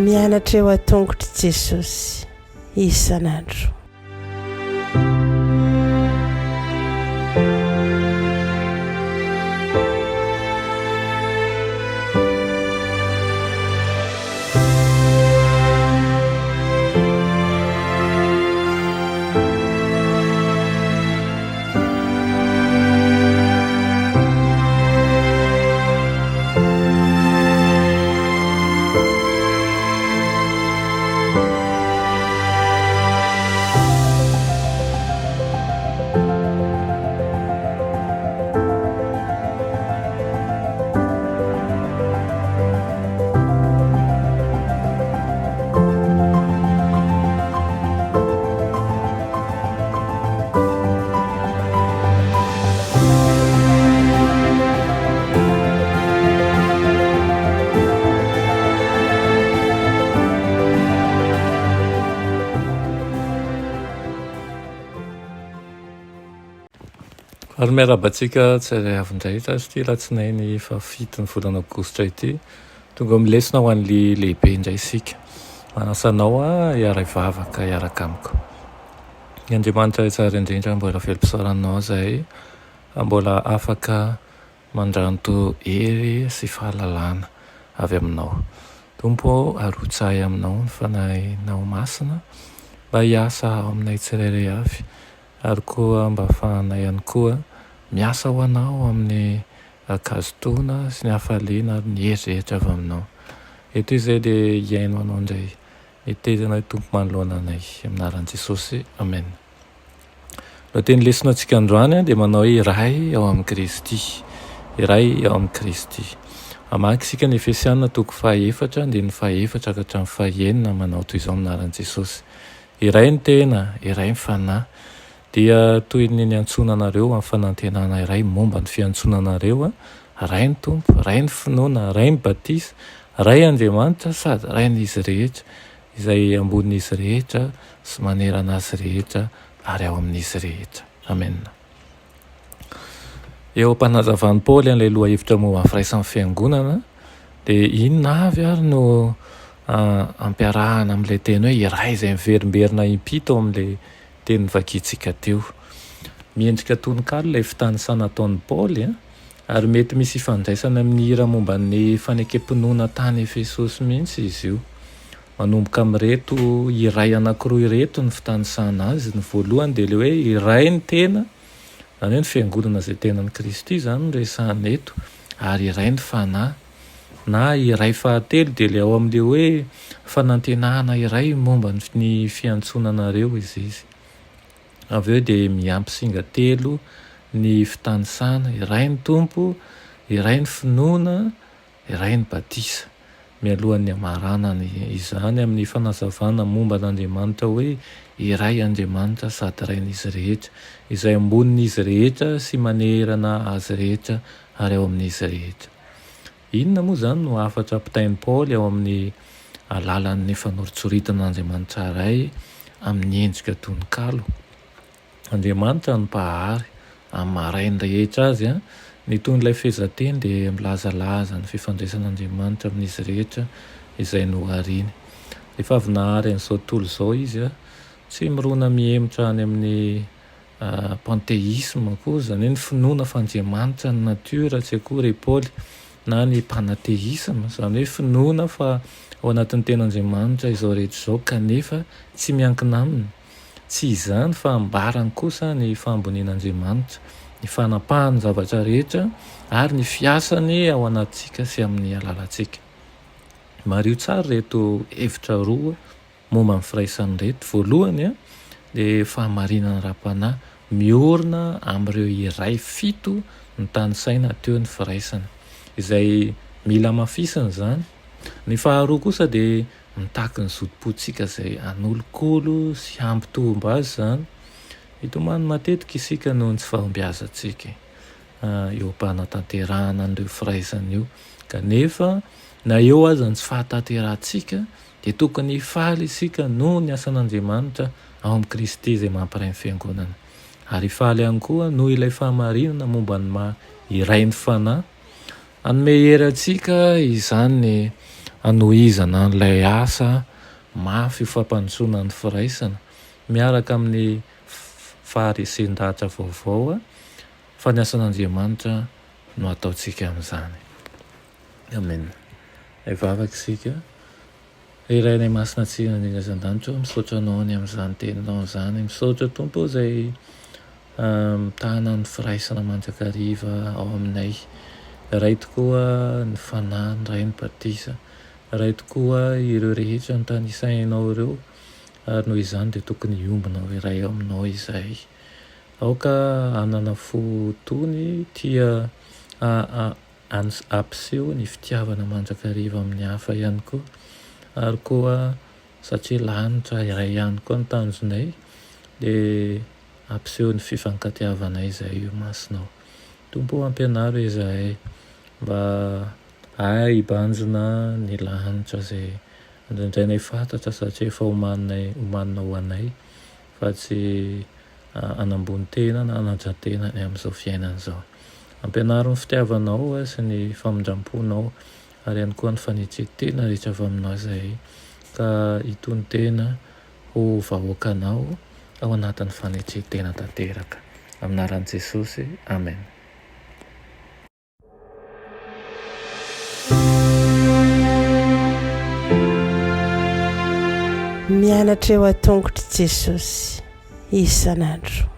mianatra eo a-tongotry Jesosy isan'andro. Ary miarabantsika tsara avindray tasy latsinainy fafito ny volana aogositra ity tonga milesina ho an'ly lehibe indray isika manasanao hiara ivavaka hiaraka amiko. Ny Andriamanitra tsara indrindra mbola velom-pisaoranao zahay, mbola afaka mandranto hery sy fahalalana avy aminao. Tompo arotsahay aminao ny fanahinao masina mba hiasa ao aminay tsirairay avy, ary koa mba fahanay ihany koa miasa ho anao amin'ny akazotoana sy ny hafaliana ary ny hery avy aminao. Eto izay dia hiaino anao indray, hitezana tompo manoloana anay aminaran'i Jesosy. Amen. Raha teny lesona antsika androany dia manao hoe iray ao amin'ny Kristy, iray ao amin'ny Kristy. Amaky isika ny Efesiana 4:4-5 ka hatramin'ny 5 manao toy izao aminaran'i Jesosy. Iray ny tena, iray ny fanahy, dia toy ny antsonanareo amin'ny fanantenana iray momba ny fiantsonanareo, ray ny tompo, ray ny finoana, ray ny batisa, ray Andriamanitra sady ray n'izy rehetra, izay ambonin'izy rehetra sy manerana azy rehetra ary ao amin'izy rehetra. Amen. Eo am-panazavan'i Paoly an'ilay loha hevitra momba ny firaisan'ny fiangonana, dia inona avy ary no ampiarahana amin'ilay teny hoe iray izay miverimberina impito ao amin'ilay teny vakitsika teo. Miendrika tononkalo ilay fitanisana ataon'i Paoly, ary mety misy ifandraisana amin'ny hira momba ny fanekempinoana tany Efesosy mihitsy izy io. Manomboka amin'ireto iray anankiroa ireto ny fitanisana azy. Ny voalohany dia ilay hoe iray ny tena, zany hoe ny fiangonana izay tenan'i Kristy zany no resahana eto, ary iray ny fanahy, na iray fahatelo dia ilay ao amin'ilay hoe fanantenana iray momba ny fiantsonanareo izy. Avy eo dia miampy singa telo ny fitanisana, iray ny tompo, iray ny finoana, iray ny batisa. Mialohan'ny amaranany izany amin'ny fanazavana momba n'Andriamanitra hoe iray Andriamanitra sady ray n'izy rehetra, izay ambonin'izy rehetra sy manerana azy rehetra ary ao amin'izy rehetra. Inona moa zany no afatra ampitain'i Paoly ao amin'ny alalan'ny fanoritsoritan'Andriamanitra ray amin'ny endrika tononkalo? Andriamanitra ny mpahary amin'ny marainy rehetra azy, ny toy n'ilay fehezanteny dia milazalaza ny fifandraisan'Andriamanitra amin'izy rehetra izay nohariany. Rehefa avy nahary an'izao tontolo izao izy, tsy mirona miemotra any amin'ny panteisme koa, zany hoe ny finoana f'Andriamanitra ny natiora, tsy akory Paoly, na ny panateisme, zany hoe finoana fa ao anatin'ny ten'Andriamanitra izao rehetra izao kanefa tsy miankina aminy. Tsy izany fa ambarany kosa ny fahambonian'Andriamanitra, ny fanapahany zavatra rehetra ary ny fiasany ao anatsika sy amin'ny alalantsika. Mario tsara reto hevitra roa momba ny firaisan'ny reto. Voalohany dia fahamarinana ra-panahy miorina amin'ireo iray fito ny tany saina teo ny firaisana, izay mila mafisana zany. Ny faharoa kosa dia mitaky ny zotom-potsika izay an'olokolo sy hampitombo azy zany. Hitomany matetika isika noho ny tsy fahombiazantsika eo am-panatanterahana an'ireo firaisana io, kanefa na eo aza ny tsy fahatanterantsika dia tokony hifaly isika noho ny asan'Andriamanitra ao amin'ny Kristy izay mampiray ny fiangonana. ary ifaly ihany koa noho ilay fahamarinana momba ny iray ny fanahy anome hery atsika izany anohizana n'ilay asa mafy fampandrosoana ny firaisana miaraka amin'ny faharesen-dahatra vaovao fa ny asan'Andriamanitra no ataontsika amin'izany. Amen. Ivavaka isika. Irainay masina tsirana indrindra zan-danitra misaotra anao ny amin'izany teninao izany, misaotra Tompo izay mitahana ny firaisana mandrakariva ao aminay. Ray tokoa ny fanahy, ray ny batisa, ray tokoa ireo rehetra ny tanisainao ireo, ary noho izany dia tokony hiombina iray aminao izay. Aoka hanana fotony tia ampiseho ny fitiavana mandrakariva amin'ny hafa ihany koa, ary koa satria lanitra iray ihany koa ny tanjonay dia ampiseho ny fifankatiavanay izay io masinao. Tompo ampianaro izahay mba hibanjona ny lanitra izay indraindray fantatra satria efa omanina ho anay fa tsy anambony tena na anadra-tena ny amin'izao fiainana izao. Ampianaro ny fitiavanao sy ny famindramponao ary ihany koa ny fanetsetena rehetra avy aminao izay ka hitony tena ho vahoakanao ao anatin'ny fanetsetena tanteraka. Amin'ny anaran'i Jesosy. Amen. Mianatra eo an-tongotr'i Jesosy isan'andro.